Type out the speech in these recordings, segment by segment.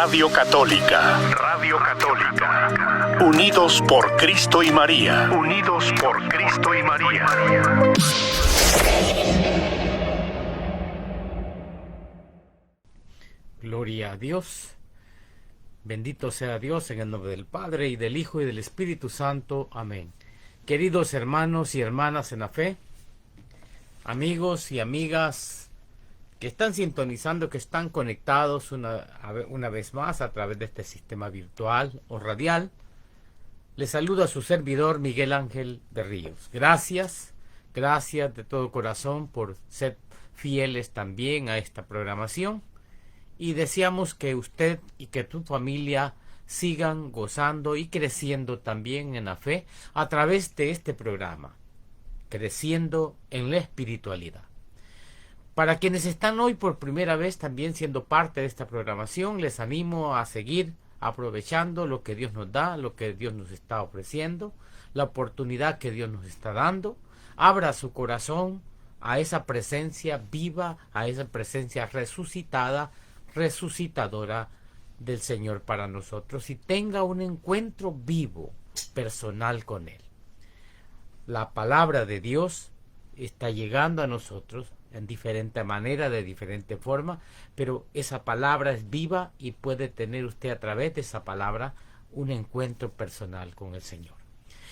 Radio Católica. Radio Católica. Unidos por Cristo y María. Unidos por Cristo y María. Gloria a Dios. Bendito sea Dios en el nombre del Padre, y del Hijo, y del Espíritu Santo. Amén. Queridos hermanos y hermanas en la fe, amigos y amigas que están sintonizando, que están conectados una vez más a través de este sistema virtual o radial, les saluda a su servidor Miguel Ángel de Ríos. Gracias de todo corazón por ser fieles también a esta programación, y deseamos que usted y que tu familia sigan gozando y creciendo también en la fe a través de este programa, creciendo en la espiritualidad. Para quienes están hoy por primera vez también siendo parte de esta programación, les animo a seguir aprovechando lo que Dios nos da, lo que Dios nos está ofreciendo, la oportunidad que Dios nos está dando. Abra su corazón a esa presencia viva, a esa presencia resucitadora del Señor para nosotros, y tenga un encuentro vivo, personal con Él. La palabra de Dios está llegando a nosotros en diferente manera, de diferente forma, pero esa palabra es viva y puede tener usted a través de esa palabra un encuentro personal con el Señor.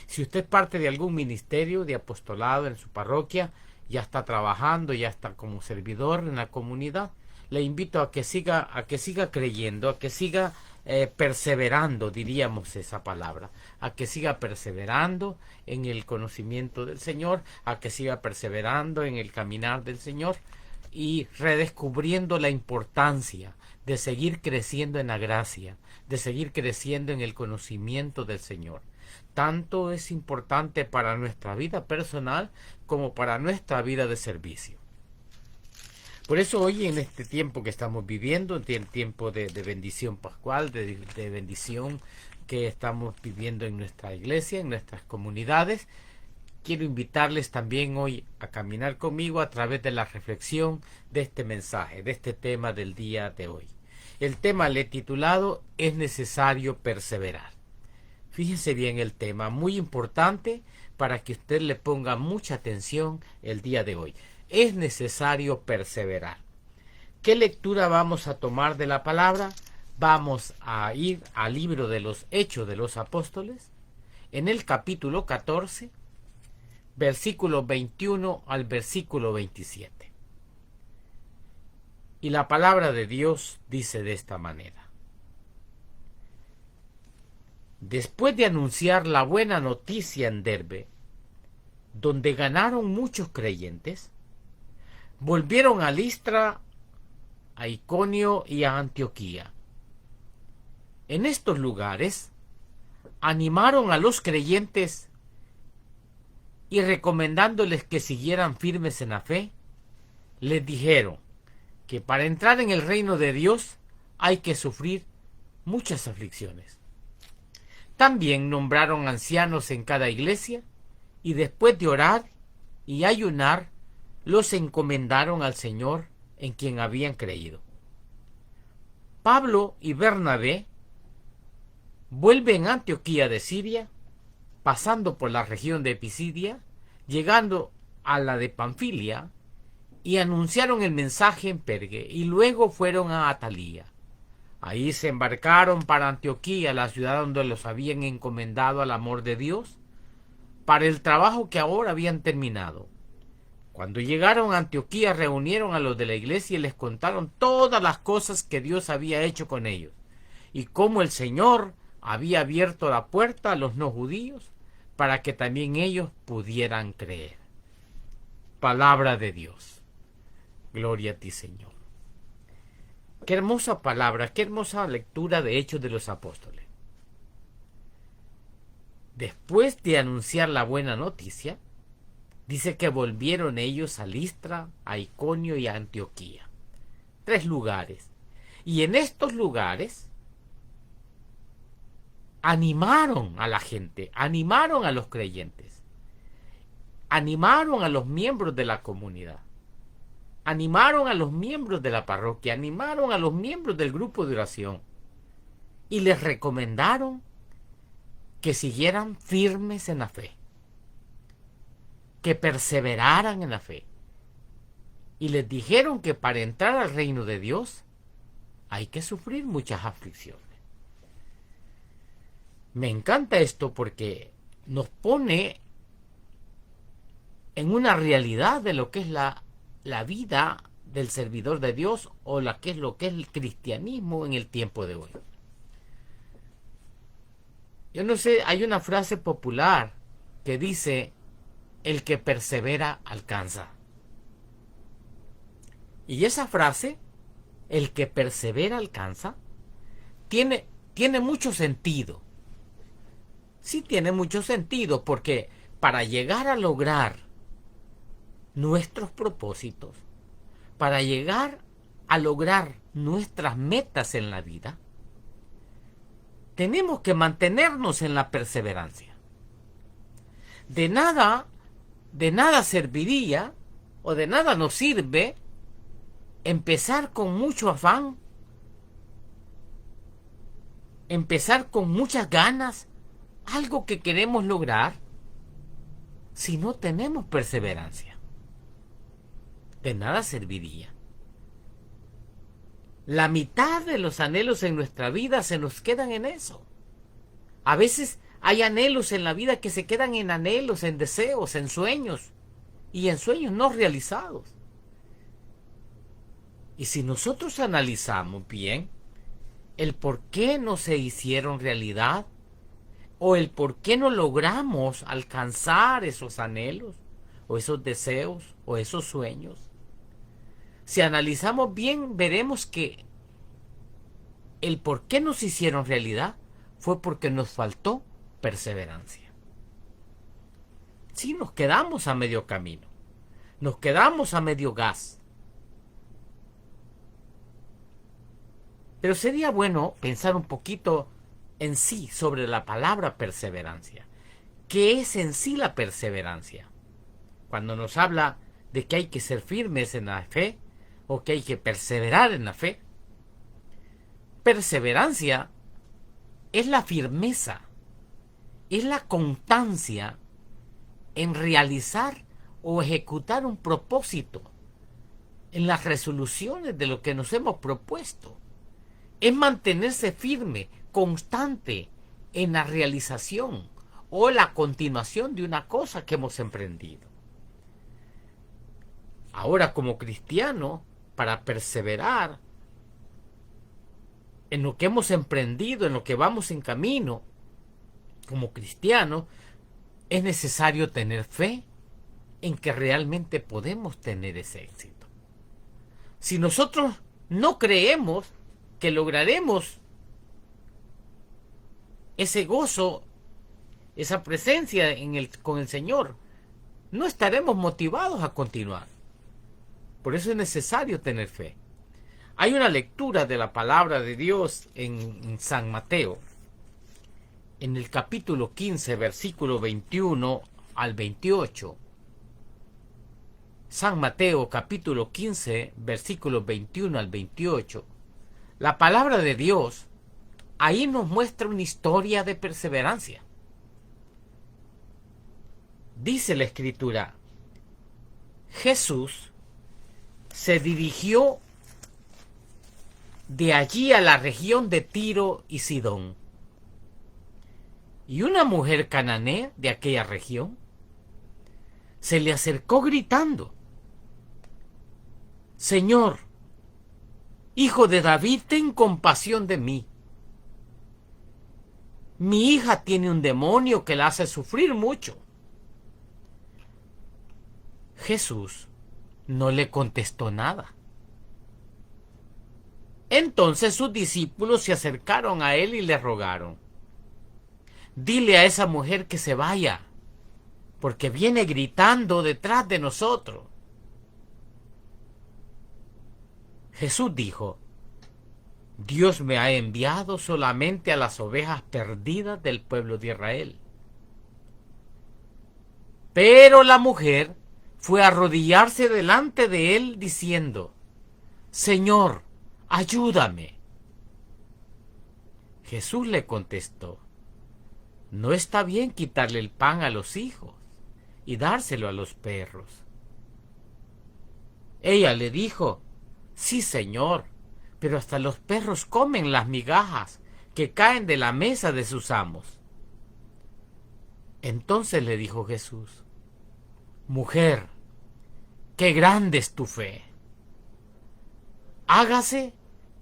Si usted es parte de algún ministerio de apostolado en su parroquia, ya está trabajando, ya está como servidor en la comunidad, le invito a que siga creyendo, a que siga perseverando, diríamos esa palabra, a que siga perseverando en el conocimiento del Señor, a que siga perseverando en el caminar del Señor y redescubriendo la importancia de seguir creciendo en la gracia, de seguir creciendo en el conocimiento del Señor. Tanto es importante para nuestra vida personal como para nuestra vida de servicio. Por eso hoy, en este tiempo que estamos viviendo, en el tiempo de bendición pascual, de bendición que estamos viviendo en nuestra iglesia, en nuestras comunidades, quiero invitarles también hoy a caminar conmigo a través de la reflexión de este mensaje, de este tema del día de hoy. El tema le he titulado "Es necesario perseverar". Fíjense bien el tema, muy importante para que usted le ponga mucha atención el día de hoy. Es necesario perseverar. ¿Qué lectura vamos a tomar de la palabra? Vamos a ir al libro de los Hechos de los Apóstoles, en el capítulo 14, versículo 21 al versículo 27. Y la palabra de Dios dice de esta manera: después de anunciar la buena noticia en Derbe, donde ganaron muchos creyentes, volvieron a Listra, a Iconio y a Antioquía. En estos lugares animaron a los creyentes y, recomendándoles que siguieran firmes en la fe, les dijeron que para entrar en el reino de Dios hay que sufrir muchas aflicciones. También nombraron ancianos en cada iglesia, y después de orar y ayunar, los encomendaron al Señor en quien habían creído. Pablo y Bernabé vuelven a Antioquía de Siria, pasando por la región de Pisidia, llegando a la de Panfilia, y anunciaron el mensaje en Pergue, y luego fueron a Atalía. Ahí se embarcaron para Antioquía, la ciudad donde los habían encomendado al amor de Dios, para el trabajo que ahora habían terminado. Cuando llegaron a Antioquía, reunieron a los de la iglesia y les contaron todas las cosas que Dios había hecho con ellos, y cómo el Señor había abierto la puerta a los no judíos para que también ellos pudieran creer. Palabra de Dios. Gloria a ti, Señor. Qué hermosa palabra, qué hermosa lectura de Hechos de los Apóstoles. Después de anunciar la buena noticia, dice que volvieron ellos a Listra, a Iconio y a Antioquía. 3 lugares. Y en estos lugares animaron a la gente, animaron a los creyentes, animaron a los miembros de la comunidad, animaron a los miembros de la parroquia, animaron a los miembros del grupo de oración y les recomendaron que siguieran firmes en la fe, que perseveraran en la fe. Y les dijeron que para entrar al reino de Dios hay que sufrir muchas aflicciones. Me encanta esto porque nos pone en una realidad de lo que es la vida del servidor de Dios, o lo que es el cristianismo en el tiempo de hoy. Yo no sé, hay una frase popular que dice: el que persevera alcanza. Y esa frase, el que persevera alcanza, tiene mucho sentido. Sí tiene mucho sentido, porque para llegar a lograr nuestros propósitos, para llegar a lograr nuestras metas en la vida, tenemos que mantenernos en la perseverancia. De nada serviría, o de nada nos sirve empezar con mucho afán, empezar con muchas ganas, algo que queremos lograr, si no tenemos perseverancia. De nada serviría. La mitad de los anhelos en nuestra vida se nos quedan en eso. A veces hay anhelos en la vida que se quedan en anhelos, en deseos, en sueños, y en sueños no realizados. Y si nosotros analizamos bien el por qué no se hicieron realidad, o el por qué no logramos alcanzar esos anhelos, o esos deseos, o esos sueños, si analizamos bien, veremos que el por qué no se hicieron realidad fue porque nos faltó perseverancia. Sí, nos quedamos a medio camino, nos quedamos a medio gas. Pero sería bueno pensar un poquito en sí sobre la palabra perseverancia. ¿Qué es en sí la perseverancia? Cuando nos habla de que hay que ser firmes en la fe, o que hay que perseverar en la fe. Perseverancia es la firmeza, es la constancia en realizar o ejecutar un propósito, en las resoluciones de lo que nos hemos propuesto. Es mantenerse firme, constante en la realización o la continuación de una cosa que hemos emprendido. Ahora, como cristiano, para perseverar en lo que hemos emprendido, en lo que vamos en camino, como cristiano, es necesario tener fe en que realmente podemos tener ese éxito. Si nosotros no creemos que lograremos ese gozo, esa presencia con el Señor, no estaremos motivados a continuar. Por eso es necesario tener fe. Hay una lectura de la palabra de Dios en San Mateo, en el capítulo 15, versículo 21 al 28. San Mateo, capítulo 15, versículos 21 al 28. La palabra de Dios ahí nos muestra una historia de perseverancia. Dice la Escritura: Jesús se dirigió de allí a la región de Tiro y Sidón. Y una mujer cananea de aquella región se le acercó gritando: Señor, Hijo de David, ten compasión de mí. Mi hija tiene un demonio que la hace sufrir mucho. Jesús no le contestó nada. Entonces sus discípulos se acercaron a él y le rogaron: dile a esa mujer que se vaya, porque viene gritando detrás de nosotros. Jesús dijo: Dios me ha enviado solamente a las ovejas perdidas del pueblo de Israel. Pero la mujer fue a arrodillarse delante de él diciendo: Señor, ayúdame. Jesús le contestó: no está bien quitarle el pan a los hijos y dárselo a los perros. Ella le dijo: sí, Señor, pero hasta los perros comen las migajas que caen de la mesa de sus amos. Entonces le dijo Jesús: mujer, qué grande es tu fe. Hágase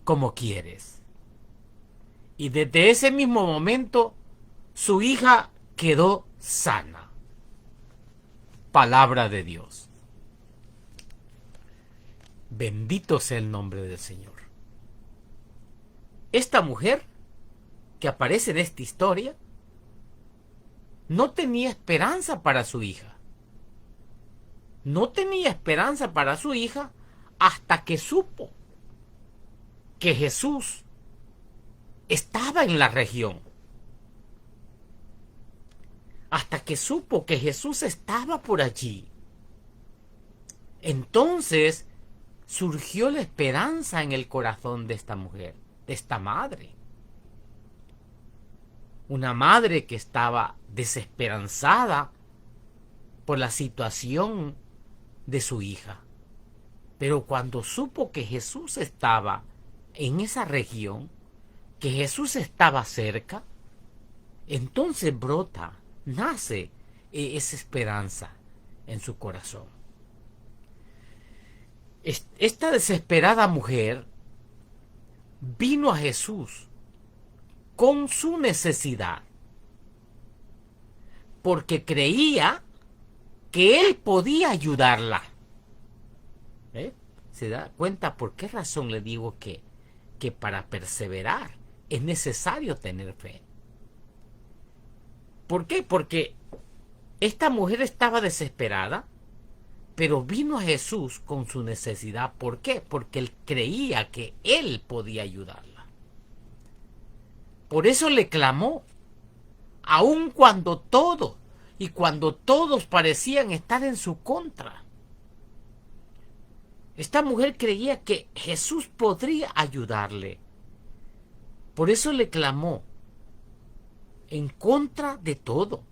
como quieres. Y desde ese mismo momento su hija quedó sana. Palabra de Dios. Bendito sea el nombre del Señor. Esta mujer que aparece en esta historia no tenía esperanza para su hija. No tenía esperanza para su hija hasta que supo que Jesús estaba en la región. Hasta que supo que Jesús estaba por allí. Entonces surgió la esperanza en el corazón de esta mujer, de esta madre. Una madre que estaba desesperanzada por la situación de su hija. Pero cuando supo que Jesús estaba en esa región, que Jesús estaba cerca, entonces nace esa esperanza en su corazón. Esta desesperada mujer vino a Jesús con su necesidad, porque creía que Él podía ayudarla. ¿Se da cuenta por qué razón le digo que para perseverar es necesario tener fe? ¿Por qué? Porque esta mujer estaba desesperada, pero vino a Jesús con su necesidad. ¿Por qué? Porque él creía que Él podía ayudarla. Por eso le clamó, aun cuando todos parecían estar en su contra. Esta mujer creía que Jesús podría ayudarle. Por eso le clamó en contra de todo.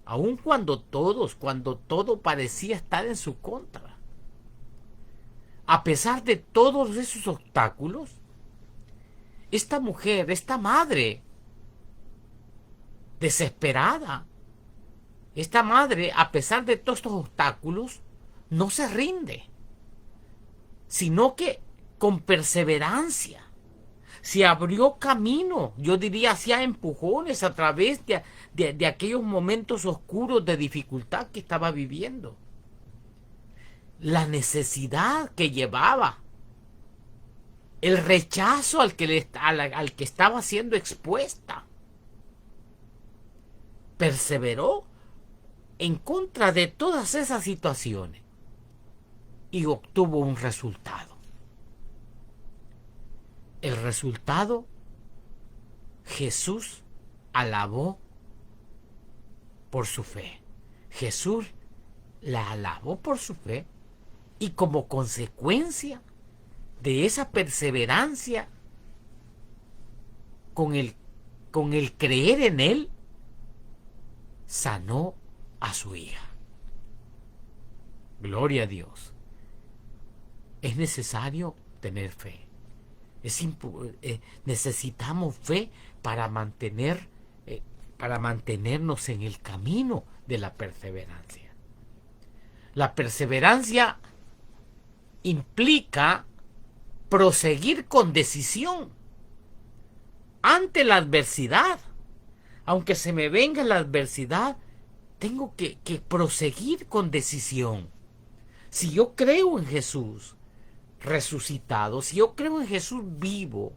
Aun cuando todo parecía estar en su contra. A pesar de todos esos obstáculos, esta mujer, esta madre, desesperada, esta madre, a pesar de todos estos obstáculos, no se rinde, sino que con perseverancia se abrió camino, yo diría, hacía empujones a través de aquellos momentos oscuros de dificultad que estaba viviendo. La necesidad que llevaba, el rechazo al que estaba siendo expuesta. Perseveró en contra de todas esas situaciones y obtuvo un resultado. El resultado, Jesús alabó por su fe. Jesús la alabó por su fe y como consecuencia de esa perseverancia con el creer en Él, sanó a su hija. Gloria a Dios. Es necesario tener fe. Necesitamos fe para mantenernos en el camino de la perseverancia. La perseverancia implica proseguir con decisión ante la adversidad. Aunque se me venga la adversidad, tengo que proseguir con decisión. Si yo creo en Jesús resucitado, si yo creo en Jesús vivo,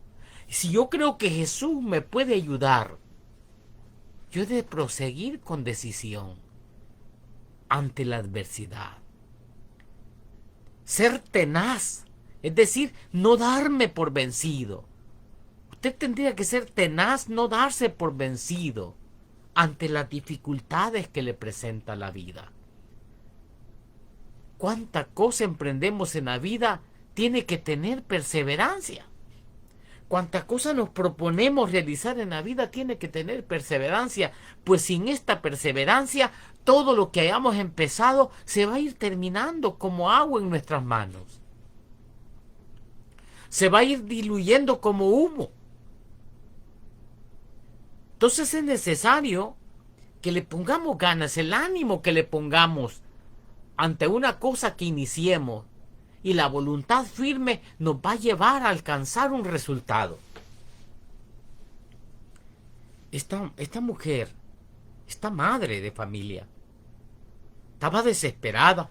si yo creo que Jesús me puede ayudar, yo he de proseguir con decisión ante la adversidad. Ser tenaz, es decir, no darme por vencido. Usted tendría que ser tenaz, no darse por vencido ante las dificultades que le presenta la vida. Cuánta cosa emprendemos en la vida tiene que tener perseverancia. Cuantas cosas nos proponemos realizar en la vida tiene que tener perseverancia, pues sin esta perseverancia todo lo que hayamos empezado se va a ir terminando como agua en nuestras manos. Se va a ir diluyendo como humo. Entonces es necesario que le pongamos ganas, el ánimo que le pongamos ante una cosa que iniciemos, y la voluntad firme nos va a llevar a alcanzar un resultado. Esta mujer, esta madre de familia, estaba desesperada,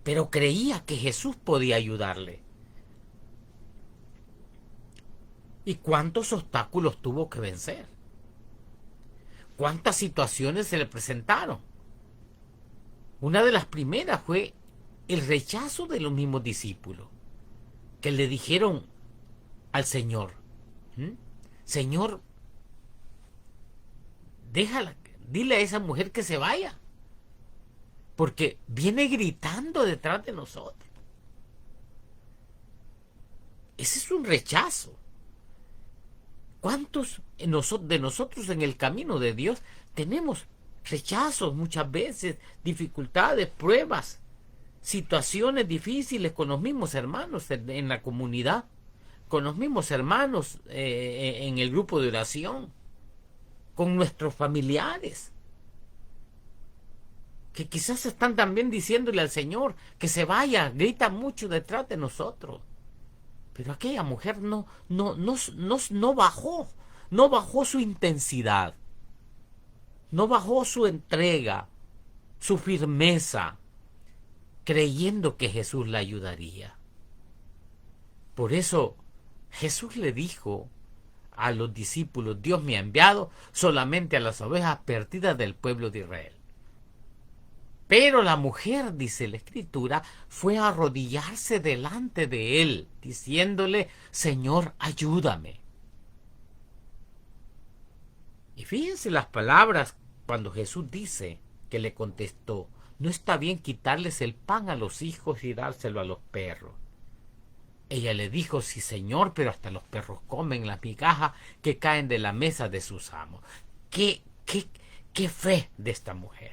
pero creía que Jesús podía ayudarle. ¿Y cuántos obstáculos tuvo que vencer? ¿Cuántas situaciones se le presentaron? Una de las primeras fue el rechazo de los mismos discípulos, que le dijeron al Señor, Señor, déjala, dile a esa mujer que se vaya, porque viene gritando detrás de nosotros. Ese es un rechazo. ¿Cuántos de nosotros en el camino de Dios tenemos rechazos muchas veces, dificultades, pruebas, situaciones difíciles con los mismos hermanos en la comunidad, con los mismos hermanos en el grupo de oración, con nuestros familiares, que quizás están también diciéndole al Señor que se vaya, grita mucho detrás de nosotros? Pero aquella mujer no bajó su intensidad, no bajó su entrega, su firmeza, creyendo que Jesús la ayudaría. Por eso Jesús le dijo a los discípulos, Dios me ha enviado solamente a las ovejas perdidas del pueblo de Israel. Pero la mujer, dice la Escritura, fue a arrodillarse delante de él, diciéndole, Señor, ayúdame. Y fíjense las palabras cuando Jesús dice que le contestó, no está bien quitarles el pan a los hijos y dárselo a los perros. Ella le dijo, sí, Señor, pero hasta los perros comen las migajas que caen de la mesa de sus amos. ¿Qué fe de esta mujer?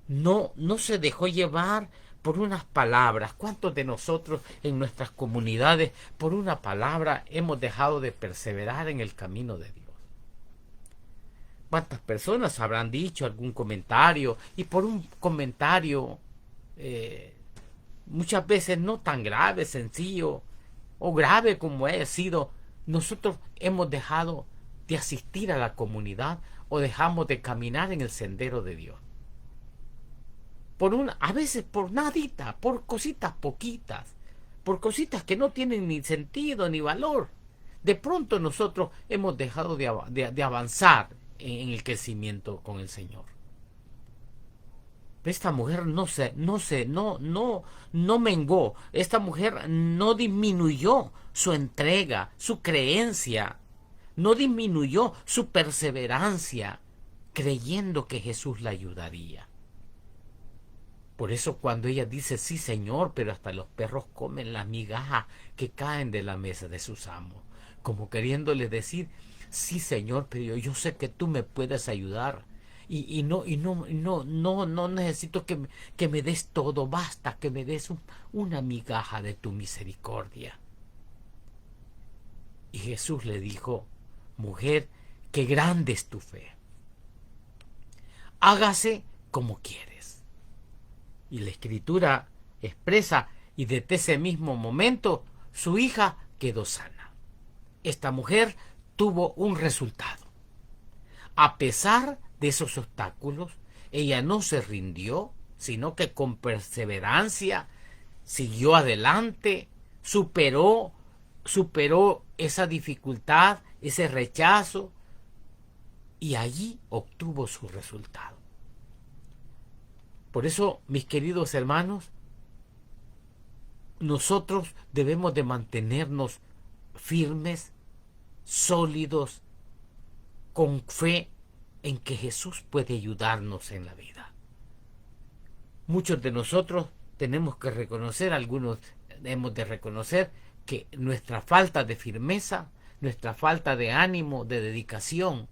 No se dejó llevar por unas palabras. ¿Cuántos de nosotros en nuestras comunidades por una palabra hemos dejado de perseverar en el camino de Dios? ¿Cuántas personas habrán dicho algún comentario y por un comentario muchas veces no tan grave, sencillo o grave como haya sido, nosotros hemos dejado de asistir a la comunidad o dejamos de caminar en el sendero de Dios? A veces por nadita, por cositas poquitas, por cositas que no tienen ni sentido ni valor. De pronto nosotros hemos dejado de avanzar en el crecimiento con el Señor. Esta mujer no mengó, esta mujer no disminuyó su entrega, su creencia, no disminuyó su perseverancia, creyendo que Jesús la ayudaría. Por eso cuando ella dice, sí, Señor, pero hasta los perros comen las migajas que caen de la mesa de sus amos, como queriéndole decir, sí, Señor, pero yo sé que tú me puedes ayudar y no necesito que me des todo, basta que me des una migaja de tu misericordia. Y Jesús le dijo, mujer, qué grande es tu fe. Hágase como quieres. Y la Escritura expresa, y desde ese mismo momento su hija quedó sana. Esta mujer tuvo un resultado. A pesar de esos obstáculos, ella no se rindió, sino que con perseverancia siguió adelante, superó esa dificultad, ese rechazo, y allí obtuvo su resultado. Por eso, mis queridos hermanos, nosotros debemos de mantenernos firmes, sólidos, con fe en que Jesús puede ayudarnos en la vida. Muchos de nosotros tenemos que reconocer, algunos hemos de reconocer que nuestra falta de firmeza, nuestra falta de ánimo, de dedicación,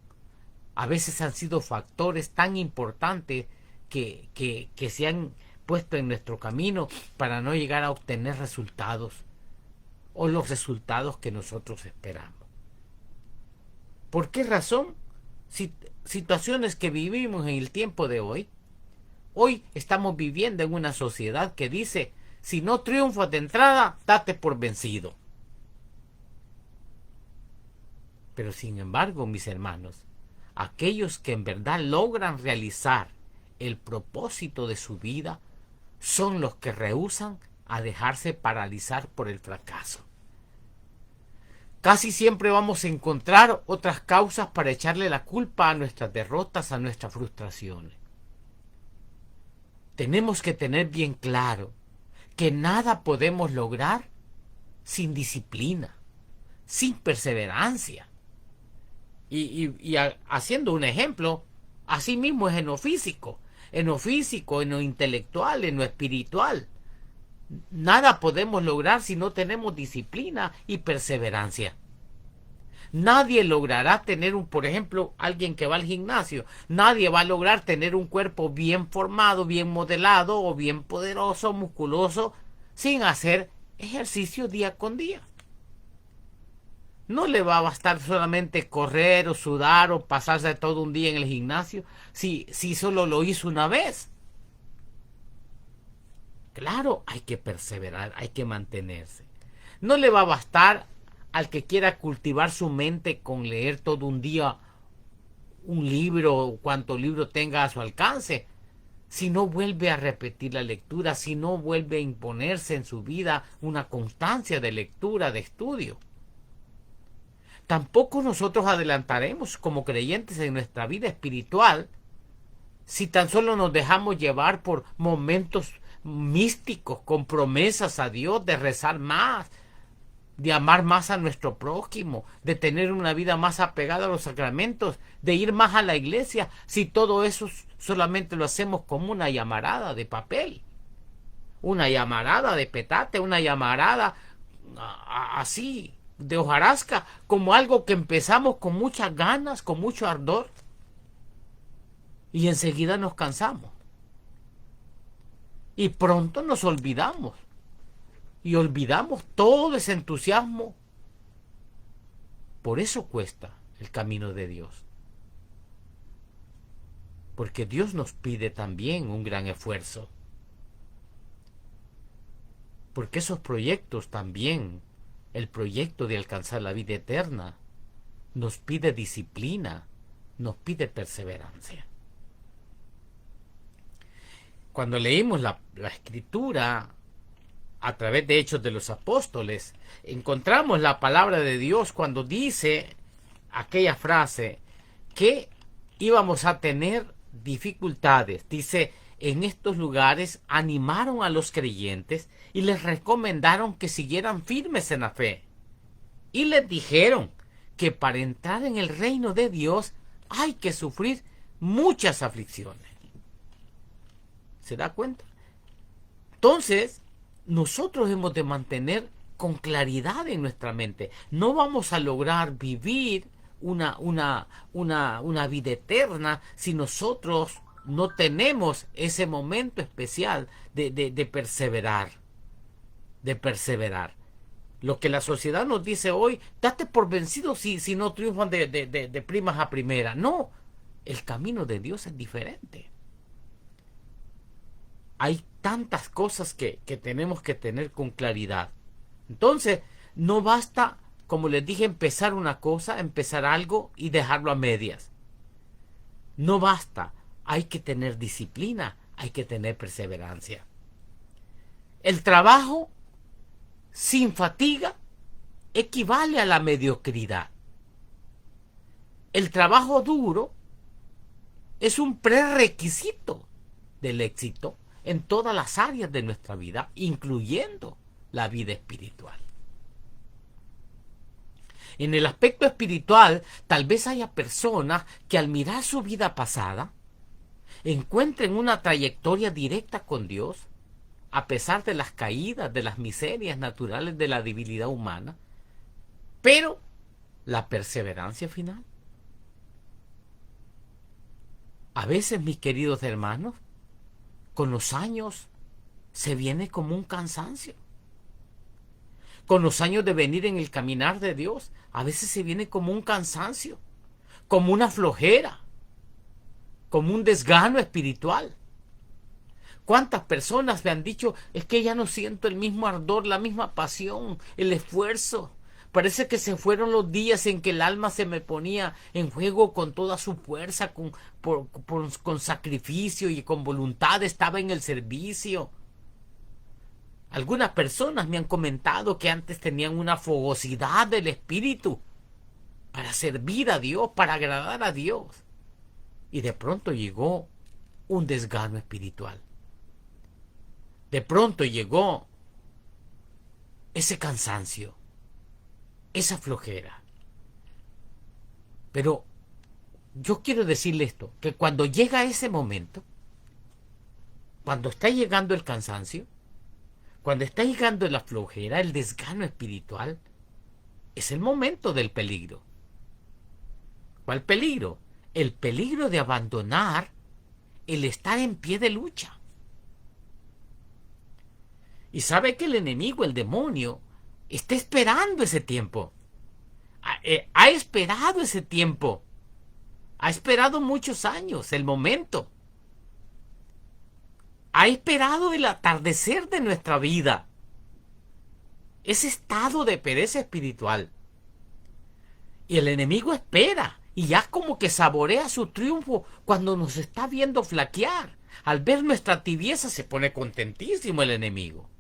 a veces han sido factores tan importantes que se han puesto en nuestro camino para no llegar a obtener resultados o los resultados que nosotros esperamos. ¿Por qué razón? Situaciones que vivimos en el tiempo de hoy. Hoy estamos viviendo en una sociedad que dice, si no triunfas de entrada, date por vencido. Pero sin embargo, mis hermanos, aquellos que en verdad logran realizar el propósito de su vida son los que rehúsan a dejarse paralizar por el fracaso. Casi siempre vamos a encontrar otras causas para echarle la culpa a nuestras derrotas, a nuestras frustraciones. Tenemos que tener bien claro que nada podemos lograr sin disciplina, sin perseverancia. Y haciendo un ejemplo, así mismo es en lo físico, en lo intelectual, en lo espiritual. Nada podemos lograr si no tenemos disciplina y perseverancia. Nadie logrará tener por ejemplo, alguien que va al gimnasio, nadie va a lograr tener un cuerpo bien formado, bien modelado o bien poderoso, musculoso, sin hacer ejercicio día con día. No le va a bastar solamente correr o sudar o pasarse todo un día en el gimnasio si solo lo hizo una vez. Claro, hay que perseverar, hay que mantenerse. No le va a bastar al que quiera cultivar su mente con leer todo un día un libro o cuanto libro tenga a su alcance. Si no vuelve a repetir la lectura, si no vuelve a imponerse en su vida una constancia de lectura, de estudio. Tampoco nosotros adelantaremos como creyentes en nuestra vida espiritual si tan solo nos dejamos llevar por momentos místicos, con promesas a Dios de rezar más, de amar más a nuestro prójimo, de tener una vida más apegada a los sacramentos, de ir más a la iglesia, si todo eso solamente lo hacemos como una llamarada de papel, una llamarada de petate, una llamarada así de hojarasca, como algo que empezamos con muchas ganas, con mucho ardor, y enseguida nos cansamos. Y pronto nos olvidamos. Y olvidamos todo ese entusiasmo. Por eso cuesta el camino de Dios. Porque Dios nos pide también un gran esfuerzo. Porque esos proyectos también, el proyecto de alcanzar la vida eterna, nos pide disciplina, nos pide perseverancia. Cuando leímos la Escritura a través de Hechos de los Apóstoles, encontramos la palabra de Dios cuando dice aquella frase que íbamos a tener dificultades. Dice, en estos lugares animaron a los creyentes y les recomendaron que siguieran firmes en la fe. Y les dijeron que para entrar en el reino de Dios hay que sufrir muchas aflicciones. ¿Se da cuenta? Entonces, nosotros hemos de mantener con claridad en nuestra mente. No vamos a lograr vivir una vida eterna si nosotros no tenemos ese momento especial de perseverar. De perseverar. Lo que la sociedad nos dice hoy, date por vencido si no triunfan de primas a primera. No, el camino de Dios es diferente. Hay tantas cosas que tenemos que tener con claridad. Entonces, no basta, como les dije, empezar una cosa, empezar algo y dejarlo a medias. No basta. Hay que tener disciplina, hay que tener perseverancia. El trabajo sin fatiga equivale a la mediocridad. El trabajo duro es un prerequisito del éxito en todas las áreas de nuestra vida, incluyendo la vida espiritual. En el aspecto espiritual, tal vez haya personas que al mirar su vida pasada, encuentren una trayectoria directa con Dios, a pesar de las caídas, de las miserias naturales, de la debilidad humana, pero la perseverancia final. A veces, mis queridos hermanos, con los años se viene como un cansancio. Con los años de venir en el caminar de Dios, a veces se viene como un cansancio, como una flojera, como un desgano espiritual. ¿Cuántas personas me han dicho, es que ya no siento el mismo ardor, la misma pasión, el esfuerzo? Parece que se fueron los días en que el alma se me ponía en juego con toda su fuerza, con sacrificio y con voluntad estaba en el servicio. Algunas personas me han comentado que antes tenían una fogosidad del espíritu para servir a Dios, para agradar a Dios. Y de pronto llegó un desgano espiritual. De pronto llegó ese cansancio, esa flojera. Pero yo quiero decirle esto, que cuando llega ese momento, cuando está llegando el cansancio, cuando está llegando la flojera, el desgano espiritual, es el momento del peligro. ¿Cuál peligro? El peligro de abandonar el estar en pie de lucha. Y sabe que el enemigo, el demonio, está esperando ese tiempo. Ha esperado ese tiempo. Ha esperado muchos años, el momento. Ha esperado el atardecer de nuestra vida. Ese estado de pereza espiritual. Y el enemigo espera. Y ya como que saborea su triunfo cuando nos está viendo flaquear. Al ver nuestra tibieza se pone contentísimo el enemigo.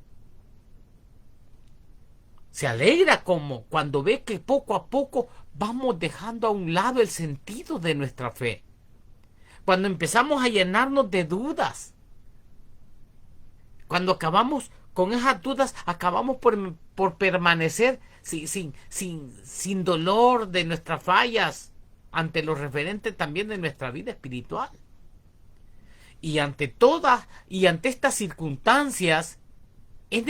Se alegra como cuando ve que poco a poco vamos dejando a un lado el sentido de nuestra fe. Cuando empezamos a llenarnos de dudas. Cuando acabamos con esas dudas, acabamos por permanecer sin dolor de nuestras fallas ante lo referente también de nuestra vida espiritual. Y ante estas circunstancias, es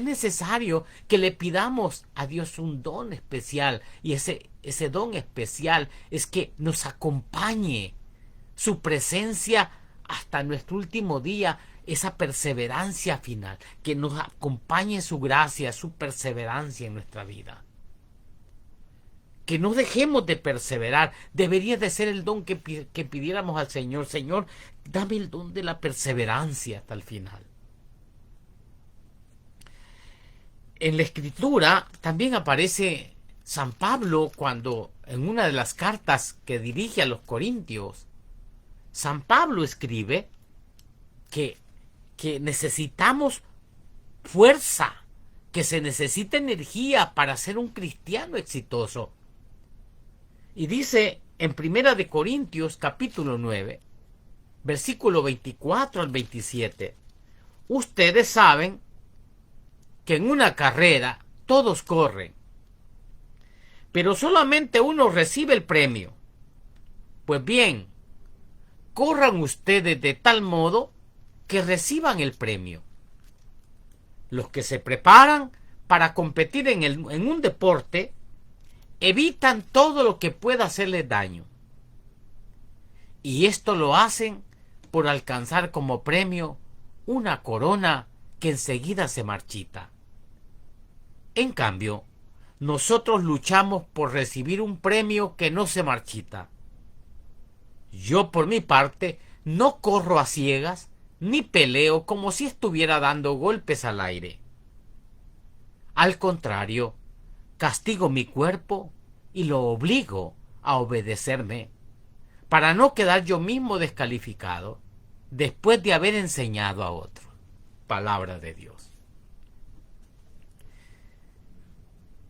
necesario que le pidamos a Dios un don especial. Y ese don especial es que nos acompañe su presencia hasta nuestro último día, esa perseverancia final, que nos acompañe su gracia, su perseverancia en nuestra vida. Que no dejemos de perseverar. Debería de ser el don que pidiéramos al Señor. Señor, dame el don de la perseverancia hasta el final. En la Escritura también aparece San Pablo cuando en una de las cartas que dirige a los Corintios, San Pablo escribe que necesitamos fuerza, que se necesita energía para ser un cristiano exitoso. Y dice en 1 de Corintios capítulo 9, versículo 24 al 27, ustedes saben que en una carrera todos corren, pero solamente uno recibe el premio. Pues bien, corran ustedes de tal modo que reciban el premio. Los que se preparan para competir en un deporte evitan todo lo que pueda hacerles daño. Y esto lo hacen por alcanzar como premio una corona que enseguida se marchita. En cambio, nosotros luchamos por recibir un premio que no se marchita. Yo, por mi parte, no corro a ciegas, ni peleo como si estuviera dando golpes al aire. Al contrario, castigo mi cuerpo y lo obligo a obedecerme, para no quedar yo mismo descalificado después de haber enseñado a otros. Palabra de Dios.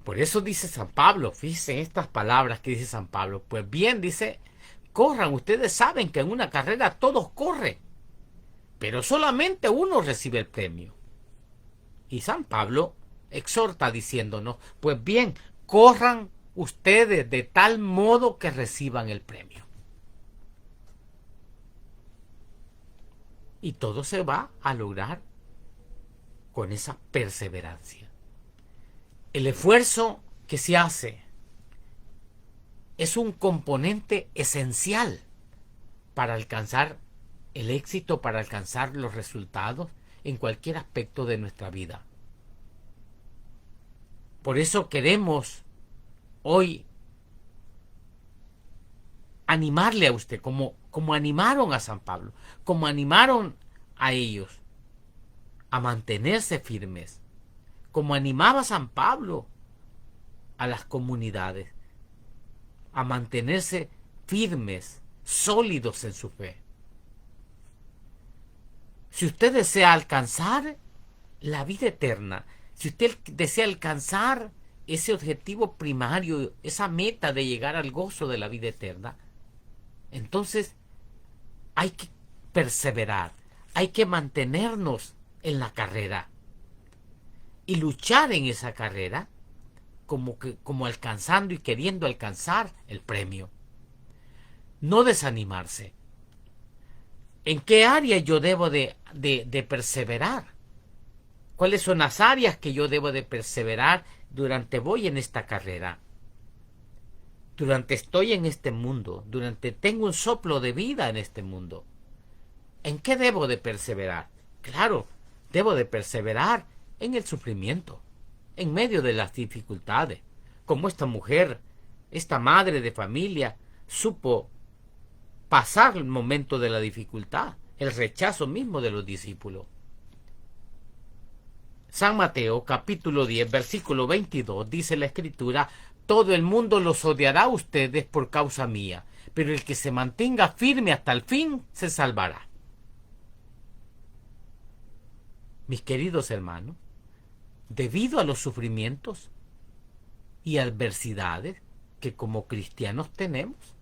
Por eso dice San Pablo, fíjense estas palabras que dice San Pablo. Pues bien, dice, corran, ustedes saben que en una carrera todos corren, pero solamente uno recibe el premio. Y San Pablo exhorta diciéndonos, pues bien, corran ustedes de tal modo que reciban el premio. Y todo se va a lograr con esa perseverancia. El esfuerzo que se hace es un componente esencial para alcanzar el éxito, para alcanzar los resultados en cualquier aspecto de nuestra vida. Por eso queremos hoy animarle a usted, como animaron a San Pablo, como animaron a ellos a mantenerse firmes, como animaba San Pablo a las comunidades a mantenerse firmes, sólidos en su fe. Si usted desea alcanzar la vida eterna, si usted desea alcanzar ese objetivo primario, esa meta de llegar al gozo de la vida eterna, entonces hay que perseverar, hay que mantenernos en la carrera y luchar en esa carrera como alcanzando y queriendo alcanzar el premio. No desanimarse. ¿En qué área yo debo de perseverar? ¿Cuáles son las áreas que yo debo de perseverar durante voy en esta carrera? Durante estoy en este mundo, durante tengo un soplo de vida en este mundo. ¿En qué debo de perseverar? Claro, debo de perseverar en el sufrimiento, en medio de las dificultades, como esta mujer, esta madre de familia, supo pasar el momento de la dificultad, el rechazo mismo de los discípulos. San Mateo, capítulo 10, versículo 22, dice la Escritura: todo el mundo los odiará a ustedes por causa mía, pero el que se mantenga firme hasta el fin se salvará. Mis queridos hermanos, debido a los sufrimientos y adversidades que como cristianos tenemos,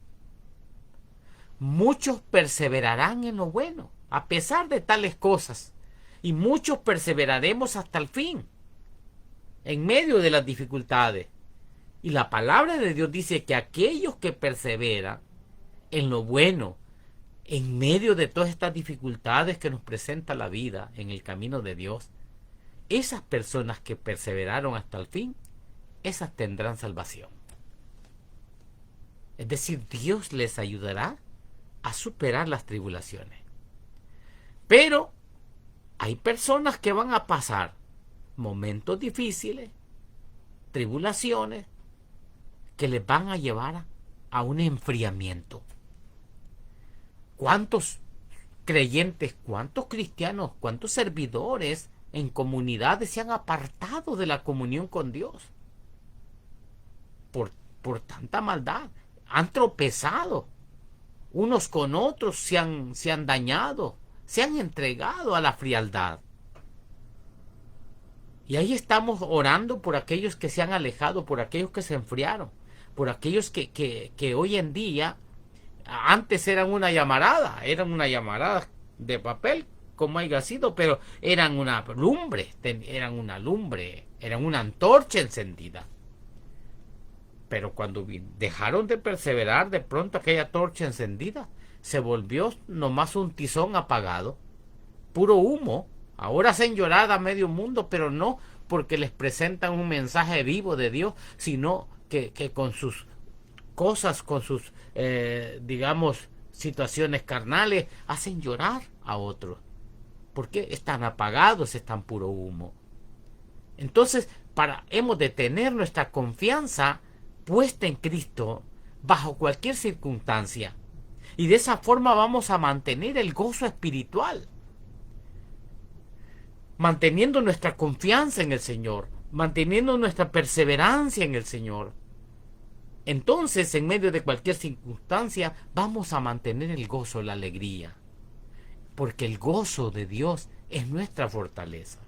muchos perseverarán en lo bueno, a pesar de tales cosas, y muchos perseveraremos hasta el fin, en medio de las dificultades. Y la palabra de Dios dice que aquellos que perseveran en lo bueno, en medio de todas estas dificultades que nos presenta la vida en el camino de Dios, esas personas que perseveraron hasta el fin, esas tendrán salvación. Es decir, Dios les ayudará a superar las tribulaciones. Pero hay personas que van a pasar momentos difíciles, tribulaciones, que les van a llevar a un enfriamiento. ¿Cuántos creyentes, cuántos cristianos, cuántos servidores en comunidades se han apartado de la comunión con Dios por tanta maldad? Han tropezado, unos con otros se han dañado, se han entregado a la frialdad. Y ahí estamos orando por aquellos que se han alejado, por aquellos que se enfriaron, por aquellos que hoy en día, antes eran una llamarada de papel, como haya sido, pero eran una lumbre, eran una antorcha encendida. Pero cuando dejaron de perseverar, de pronto aquella torcha encendida se volvió nomás un tizón apagado, puro humo. Ahora hacen llorar a medio mundo, pero no porque les presentan un mensaje vivo de Dios, sino que con sus cosas, con sus, digamos, situaciones carnales, hacen llorar a otros. Porque están apagados, están puro humo. Entonces, hemos de tener nuestra confianza puesta en Cristo bajo cualquier circunstancia. Y de esa forma vamos a mantener el gozo espiritual. Manteniendo nuestra confianza en el Señor, manteniendo nuestra perseverancia en el Señor. Entonces, en medio de cualquier circunstancia, vamos a mantener el gozo, la alegría. Porque el gozo de Dios es nuestra fortaleza.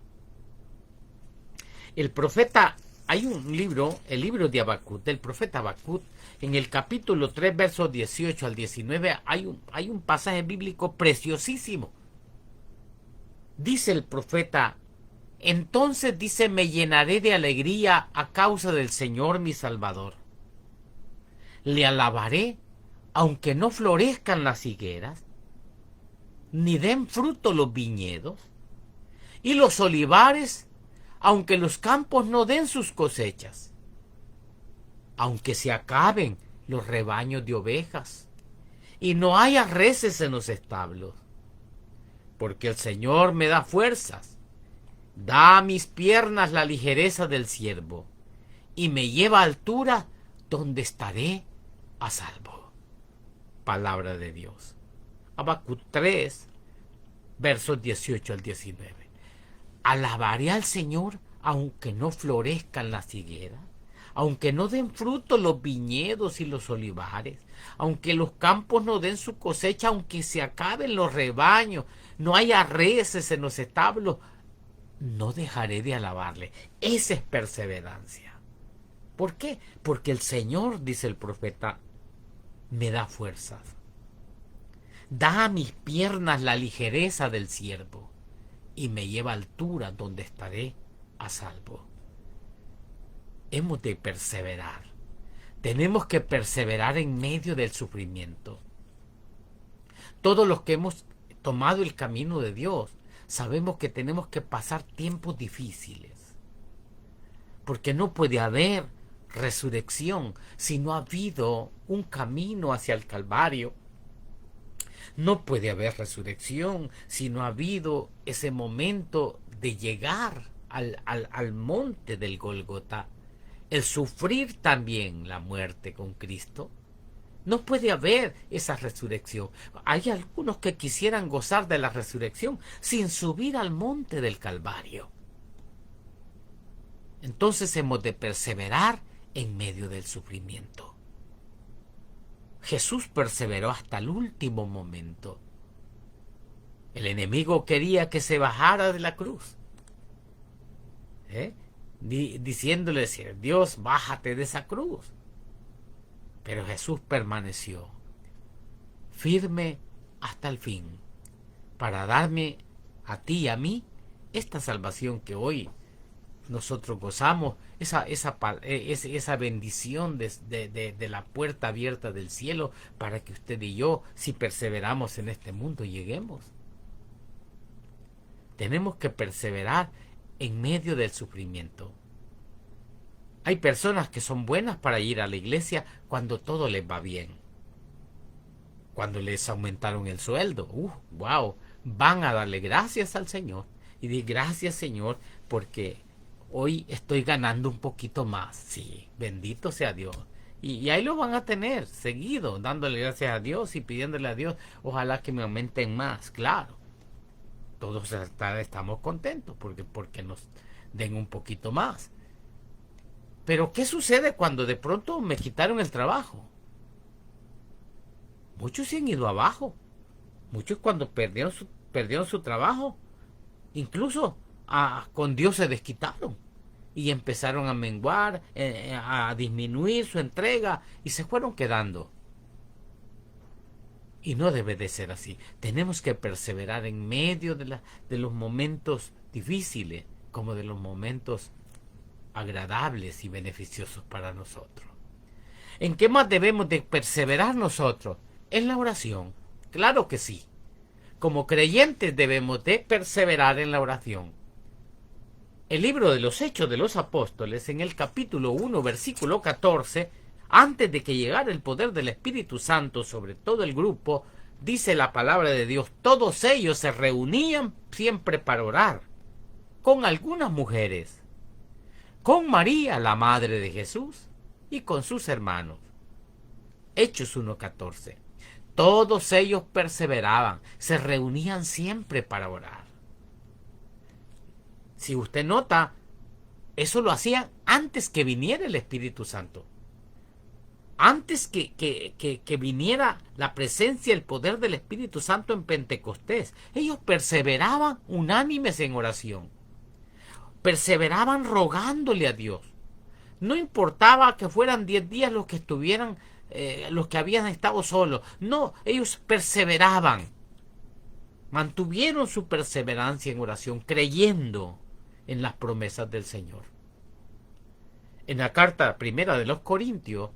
El profeta, hay un libro, el libro de Habacuc, del profeta Habacuc, en el capítulo 3, versos 18 al 19, hay un pasaje bíblico preciosísimo. Dice el profeta: entonces dice, me llenaré de alegría a causa del Señor mi Salvador. Le alabaré, aunque no florezcan las higueras, ni den fruto los viñedos, y los olivares aunque los campos no den sus cosechas, aunque se acaben los rebaños de ovejas y no haya reses en los establos, porque el Señor me da fuerzas, da a mis piernas la ligereza del ciervo y me lleva a altura donde estaré a salvo. Palabra de Dios. Habacuc 3, versos 18 al 19. Alabaré al Señor aunque no florezcan las higueras, aunque no den fruto los viñedos y los olivares, aunque los campos no den su cosecha, aunque se acaben los rebaños, no haya reses en los establos, no dejaré de alabarle. Esa es perseverancia. ¿Por qué? Porque el Señor, dice el profeta, me da fuerzas. Da a mis piernas la ligereza del ciervo y me lleva a altura donde estaré a salvo. Hemos de perseverar. Tenemos que perseverar en medio del sufrimiento. Todos los que hemos tomado el camino de Dios sabemos que tenemos que pasar tiempos difíciles, porque no puede haber resurrección si no ha habido un camino hacia el Calvario. No puede haber resurrección si no ha habido ese momento de llegar al monte del Gólgota, el sufrir también la muerte con Cristo. No puede haber esa resurrección. Hay algunos que quisieran gozar de la resurrección sin subir al monte del Calvario. Entonces hemos de perseverar en medio del sufrimiento. Jesús perseveró hasta el último momento. El enemigo quería que se bajara de la cruz, diciéndole, Dios, bájate de esa cruz. Pero Jesús permaneció firme hasta el fin para darme a ti y a mí esta salvación que hoy nosotros gozamos, esa bendición de la puerta abierta del cielo, para que usted y yo, si perseveramos en este mundo, lleguemos. Tenemos que perseverar en medio del sufrimiento. Hay personas que son buenas para ir a la iglesia cuando todo les va bien. Cuando les aumentaron el sueldo, wow, van a darle gracias al Señor y decir, gracias, Señor, porque hoy estoy ganando un poquito más. Sí, bendito sea Dios. Y ahí lo van a tener seguido, dándole gracias a Dios y pidiéndole a Dios, ojalá que me aumenten más. Claro, todos estamos contentos porque nos den un poquito más. Pero ¿qué sucede cuando de pronto me quitaron el trabajo? Muchos se han ido abajo. Muchos cuando perdieron su trabajo, incluso con Dios se desquitaron y empezaron a menguar, a disminuir su entrega y se fueron quedando. Y no debe de ser así. Tenemos que perseverar en medio de los momentos difíciles como de los momentos agradables y beneficiosos para nosotros. ¿En qué más debemos de perseverar nosotros? En la oración. Claro que sí. Como creyentes debemos de perseverar en la oración. El libro de los Hechos de los Apóstoles, en el capítulo 1, versículo 14, antes de que llegara el poder del Espíritu Santo sobre todo el grupo, dice la palabra de Dios, todos ellos se reunían siempre para orar, con algunas mujeres, con María, la madre de Jesús, y con sus hermanos. Hechos 1:14. Todos ellos perseveraban, se reunían siempre para orar. Si usted nota, eso lo hacían antes que viniera el Espíritu Santo. Antes que viniera la presencia y el poder del Espíritu Santo en Pentecostés. Ellos perseveraban unánimes en oración. Perseveraban rogándole a Dios. No importaba que fueran 10 días los que estuvieran, los que habían estado solos. No, ellos perseveraban. Mantuvieron su perseverancia en oración, creyendo en las promesas del Señor. En la carta primera de los Corintios,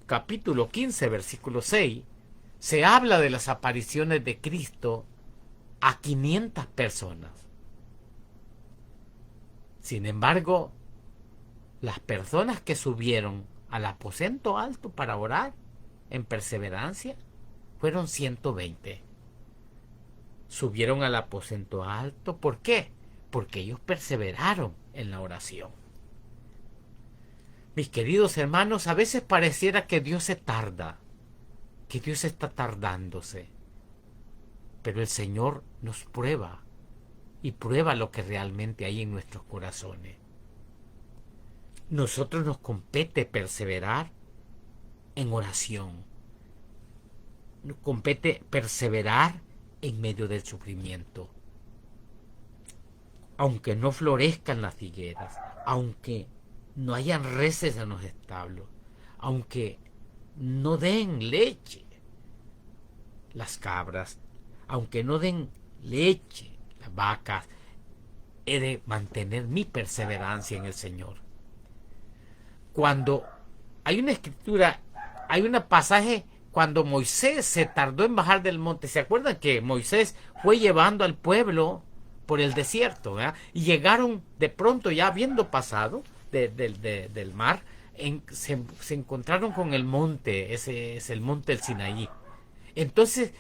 capítulo 15, versículo 6, se habla de las apariciones de Cristo a 500 personas. Sin embargo, las personas que subieron al aposento alto para orar en perseverancia fueron 120. Subieron al aposento alto. ¿Por qué? Porque ellos perseveraron en la oración. Mis queridos hermanos, a veces pareciera que Dios se tarda, que Dios está tardándose. Pero el Señor nos prueba y prueba lo que realmente hay en nuestros corazones. Nosotros nos compete perseverar en oración. Nos compete perseverar en medio del sufrimiento. Aunque no florezcan las higueras, aunque no hayan reses en los establos, aunque no den leche las cabras, aunque no den leche las vacas, he de mantener mi perseverancia en el Señor. Cuando hay una escritura, hay un pasaje cuando Moisés se tardó en bajar del monte. ¿Se acuerdan que Moisés fue llevando al pueblo por el desierto, ¿verdad? Y llegaron de pronto, ya habiendo pasado del mar, se encontraron con el monte, ese es el monte del Sinaí. Entonces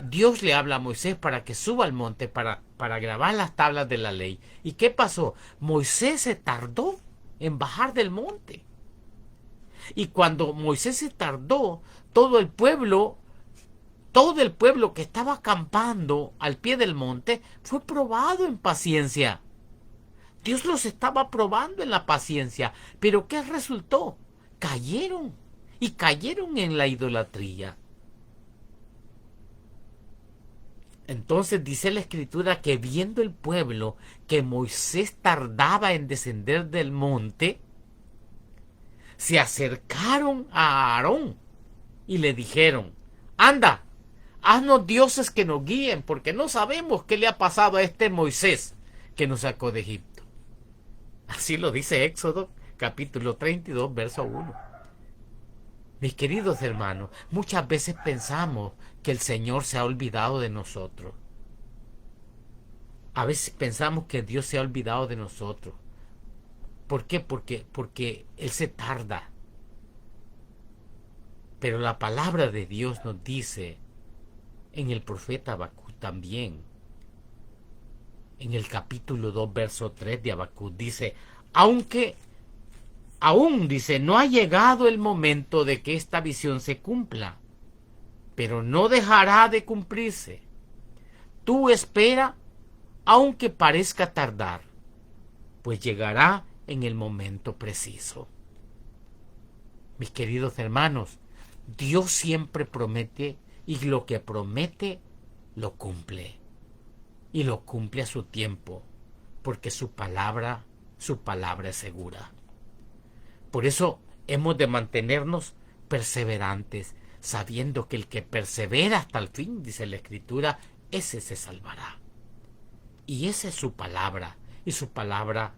Dios le habla a Moisés para que suba al monte para grabar las tablas de la ley. ¿Y qué pasó? Moisés se tardó en bajar del monte. Y cuando Moisés se tardó, todo el pueblo que estaba acampando al pie del monte fue probado en paciencia. Dios los estaba probando en la paciencia. Pero ¿qué resultó? Cayeron. Y cayeron en la idolatría. Entonces dice la Escritura que viendo el pueblo que Moisés tardaba en descender del monte, se acercaron a Aarón y le dijeron: anda, haznos dioses que nos guíen, porque no sabemos qué le ha pasado a este Moisés que nos sacó de Egipto. Así lo dice Éxodo capítulo 32, verso 1. Mis queridos hermanos, muchas veces pensamos que el Señor se ha olvidado de nosotros. A veces pensamos que Dios se ha olvidado de nosotros. ¿Por qué? Porque Él se tarda. Pero la palabra de Dios nos dice, en el profeta Habacuc también, en el capítulo 2, verso 3 de Habacuc, dice: aún dice, no ha llegado el momento de que esta visión se cumpla, pero no dejará de cumplirse. Tú espera, aunque parezca tardar, pues llegará en el momento preciso. Mis queridos hermanos, Dios siempre promete, y lo que promete lo cumple. Y lo cumple a su tiempo, porque su palabra es segura. Por eso hemos de mantenernos perseverantes, sabiendo que el que persevera hasta el fin, dice la Escritura, ese se salvará. Y esa es su palabra, y su palabra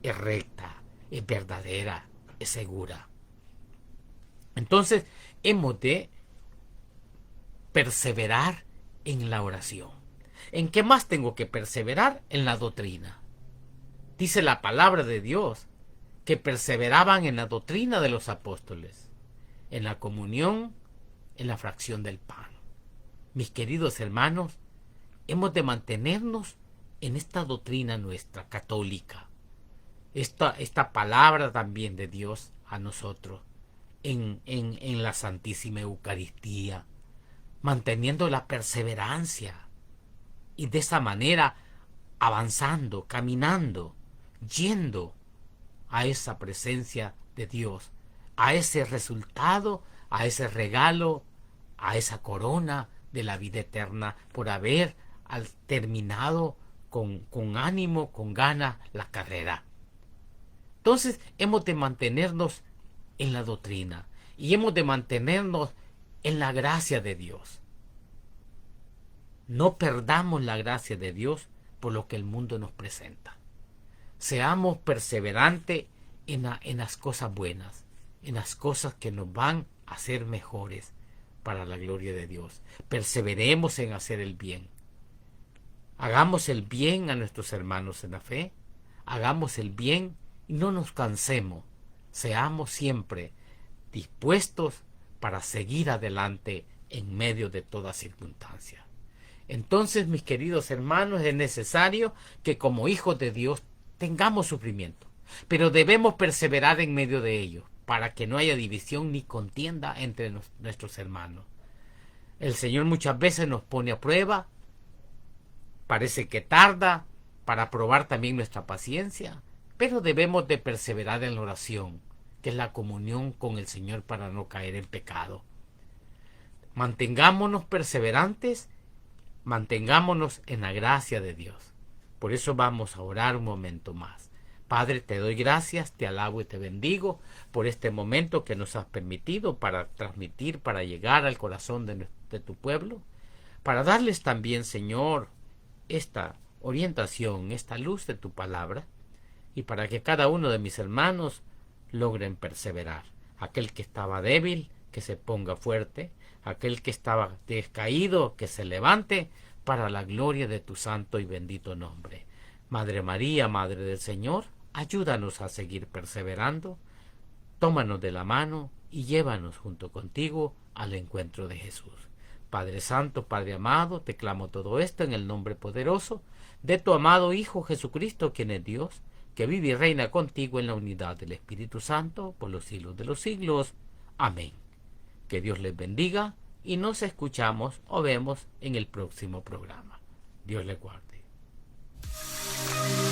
es recta, es verdadera, es segura. Entonces hemos de perseverar en la oración. ¿En qué más tengo que perseverar? En la doctrina. Dice la palabra de Dios que perseveraban en la doctrina de los apóstoles, en la comunión, en la fracción del pan. Mis queridos hermanos, hemos de mantenernos en esta doctrina nuestra católica, esta palabra también de Dios a nosotros, en la Santísima Eucaristía, manteniendo la perseverancia y de esa manera avanzando, caminando, yendo a esa presencia de Dios, a ese resultado, a ese regalo, a esa corona de la vida eterna por haber terminado con ánimo, con ganas la carrera. Entonces hemos de mantenernos en la doctrina y hemos de mantenernos en la gracia de Dios. No perdamos la gracia de Dios por lo que el mundo nos presenta. Seamos perseverantes en las cosas buenas, en las cosas que nos van a hacer mejores para la gloria de Dios. Perseveremos en hacer el bien. Hagamos el bien a nuestros hermanos en la fe. hagamos el bien y no nos cansemos. Seamos siempre dispuestos para seguir adelante en medio de toda circunstancia. Entonces, mis queridos hermanos, es necesario que como hijos de Dios tengamos sufrimiento, pero debemos perseverar en medio de ello, para que no haya división ni contienda entre nuestros hermanos. El Señor muchas veces nos pone a prueba, parece que tarda, para probar también nuestra paciencia, pero debemos de perseverar en la oración, que es la comunión con el Señor para no caer en pecado. Mantengámonos perseverantes, mantengámonos en la gracia de Dios. Por eso vamos a orar un momento más. Padre, te doy gracias, te alabo y te bendigo por este momento que nos has permitido para transmitir, para llegar al corazón de tu pueblo, para darles también, Señor, esta orientación, esta luz de tu palabra, y para que cada uno de mis hermanos logren perseverar. Aquel que estaba débil, que se ponga fuerte, aquel que estaba descaído, que se levante, para la gloria de tu santo y bendito nombre. Madre María, Madre del Señor, ayúdanos a seguir perseverando, tómanos de la mano y llévanos junto contigo al encuentro de Jesús. Padre Santo, Padre amado, te clamo todo esto en el nombre poderoso de tu amado Hijo Jesucristo, quien es Dios, que vive y reina contigo en la unidad del Espíritu Santo por los siglos de los siglos. Amén. Que Dios les bendiga y nos escuchamos o vemos en el próximo programa. Dios les guarde.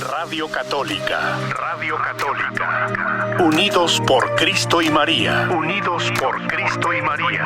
Radio Católica. Radio Católica. Unidos por Cristo y María. Unidos por Cristo y María.